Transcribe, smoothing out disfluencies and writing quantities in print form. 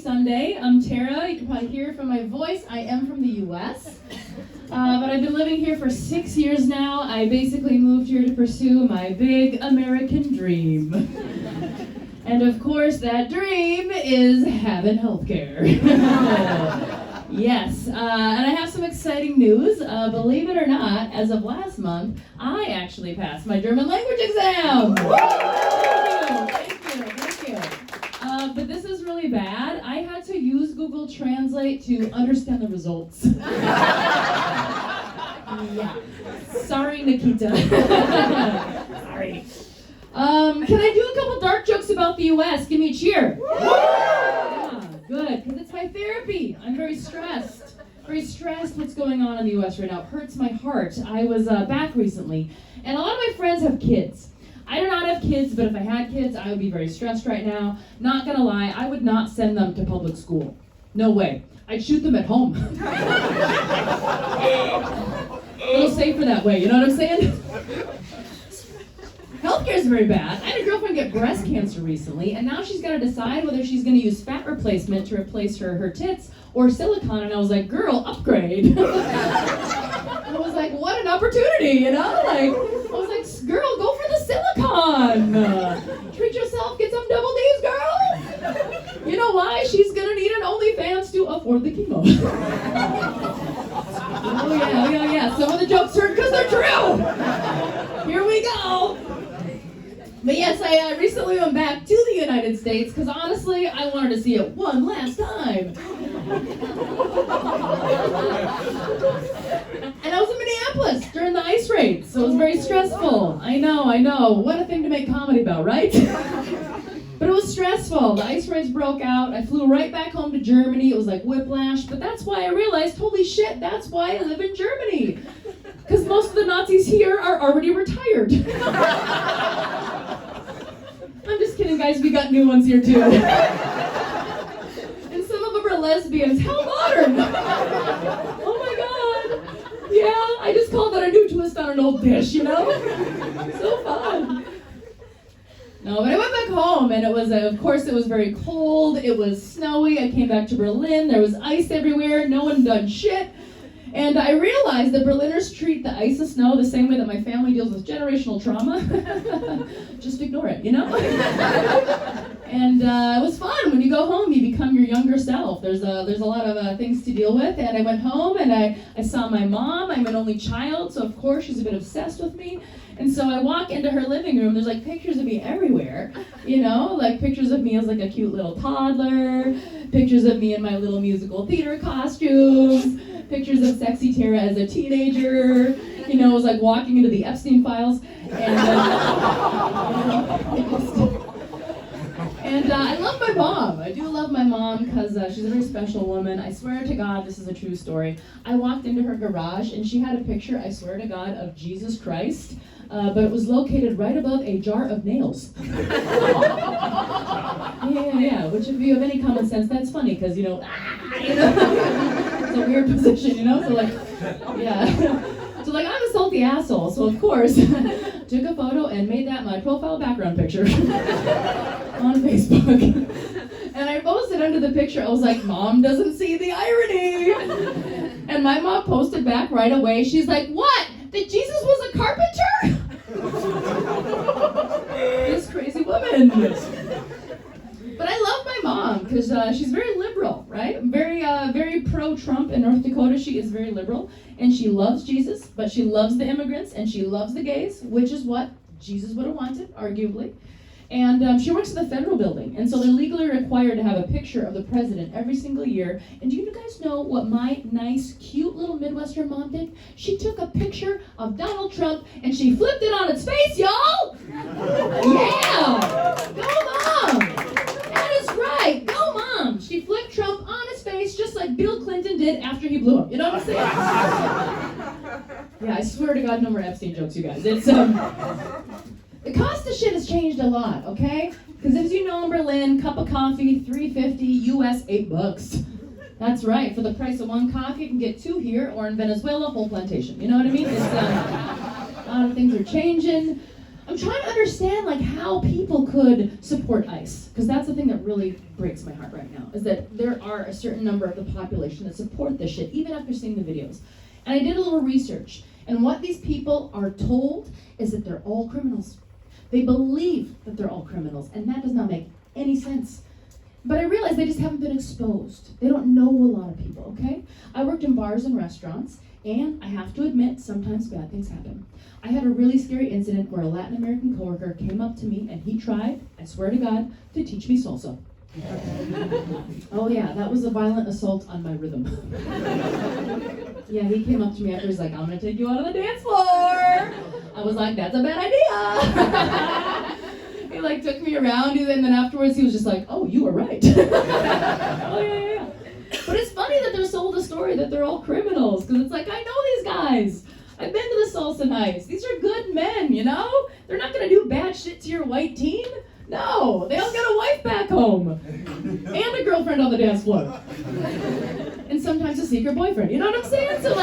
Sunday. I'm Tara. You can probably hear from my voice. I am from the U.S., but I've been living here for 6 years now. I basically moved here to pursue my big American dream. And of course, that dream is having healthcare. Yes, and I have some exciting news. Believe it or not, as of last month, I actually passed my German language exam. Thank you. But this is really bad. I had to use Google Translate to understand the results. Yeah. Sorry, Nikita. Sorry. Can I do a couple dark jokes about the U.S.? Give me a cheer. Yeah, good, because it's my therapy. I'm very stressed. What's going on in the U.S. right now. It hurts my heart. I was back recently, and a lot of my friends have kids. I do not have kids, but if I had kids, I would be very stressed right now. Not gonna lie, I would not send them to public school. No way. I'd shoot them at home. A little safer that way, you know what I'm saying? Healthcare is very bad. I had a girlfriend get breast cancer recently, and now she's got to decide whether she's going to use fat replacement to replace her tits or silicone, and I was like, girl, upgrade. I was like, what an opportunity, you know? I was like, girl, go for the silicone. Treat yourself, get some double D's, girl. You know why? She's going to need an OnlyFans to afford the chemo. Oh yeah. Some of the jokes hurt because they're true. Here we go. But yes, I recently went back to the United States because honestly, I wanted to see it one last time. And I was in Minneapolis during the ice raid, so it was very stressful. I know. What a thing to make comedy about, right? But it was stressful. The ice raids broke out. I flew right back home to Germany. It was like whiplash, but that's why I realized, holy shit, that's why I live in Germany. Because most of the Nazis here are already retired. I'm just kidding, guys. We got new ones here, too. And some of them are lesbians. How modern! Oh, my God. Yeah, I just called that a new twist on an old dish, you know? So fun. No, but I went back home, and it was, of course, it was very cold. It was snowy. I came back to Berlin. There was ice everywhere. No one done shit. And I realized that Berliners treat the ice and snow the same way that my family deals with generational trauma. Just ignore it, you know? And it was fun. When you go home, you become your younger self. There's a lot of things to deal with. And I went home, and I saw my mom. I'm an only child, so of course she's a bit obsessed with me. And so I walk into her living room. There's like pictures of me everywhere, you know? Like pictures of me as like a cute little toddler, pictures of me in my little musical theater costumes, pictures of sexy Tara as a teenager, you know, it was like walking into the Epstein files, and I love my mom. I do love my mom because she's a very special woman. I swear to God, this is a true story. I walked into her garage and she had a picture, I swear to God, of Jesus Christ, but it was located right above a jar of nails. Yeah, which if you have any common sense, that's funny because, you know, it's a weird position, you know, so like, yeah. So like, I'm a salty asshole, so of course, took a photo and made that my profile background picture on Facebook. And I posted under the picture, I was like, Mom doesn't see the irony. And my mom posted back right away, she's like, what? That Jesus was a carpenter? This crazy woman. But I love my mom because she's very liberal, right? Very pro-Trump in North Dakota. She is very liberal, and she loves Jesus, but she loves the immigrants, and she loves the gays, which is what Jesus would have wanted, arguably. And she works at the federal building, and so they're legally required to have a picture of the president every single year. And do you guys know what my nice, cute little Midwestern mom did? She took a picture of Donald Trump, and she flipped it on its face, y'all! Yeah! Go Mom! That is right! Go Mom! She flipped Trump on his face just like Bill Clinton did after he blew him. You know what I'm saying? Yeah, I swear to God, no more Epstein jokes, you guys. It's, the cost of shit has changed a lot, okay? Because as you know in Berlin, cup of coffee, $3.50, US, $8. That's right. For the price of one coffee, you can get two here, or in Venezuela, whole plantation. You know what I mean? It's, a lot of things are changing. I'm trying to understand like how people could support ICE, because that's the thing that really breaks my heart right now, is that there are a certain number of the population that support this shit, even after seeing the videos. And I did a little research, and what these people are told is that they're all criminals. They believe that they're all criminals, and that does not make any sense. But I realized they just haven't been exposed. They don't know a lot of people, okay? I worked in bars and restaurants, and I have to admit, sometimes bad things happen. I had a really scary incident where a Latin American coworker came up to me and he tried, I swear to God, to teach me salsa. Oh yeah, that was a violent assault on my rhythm. Yeah, he came up to me after, he's like, I'm gonna take you out of the dance floor. I was like, that's a bad idea. He like took me around, and then afterwards he was just like, oh, you were right. Oh yeah. But it's funny that they're sold a story that they're all criminals, because it's like, I know these guys. I've been to the salsa nights. These are good men, you know? They're not gonna do bad shit to your white team. No, they all got a wife back home. And a girlfriend on the dance floor. And sometimes a secret boyfriend, you know what I'm saying? So like,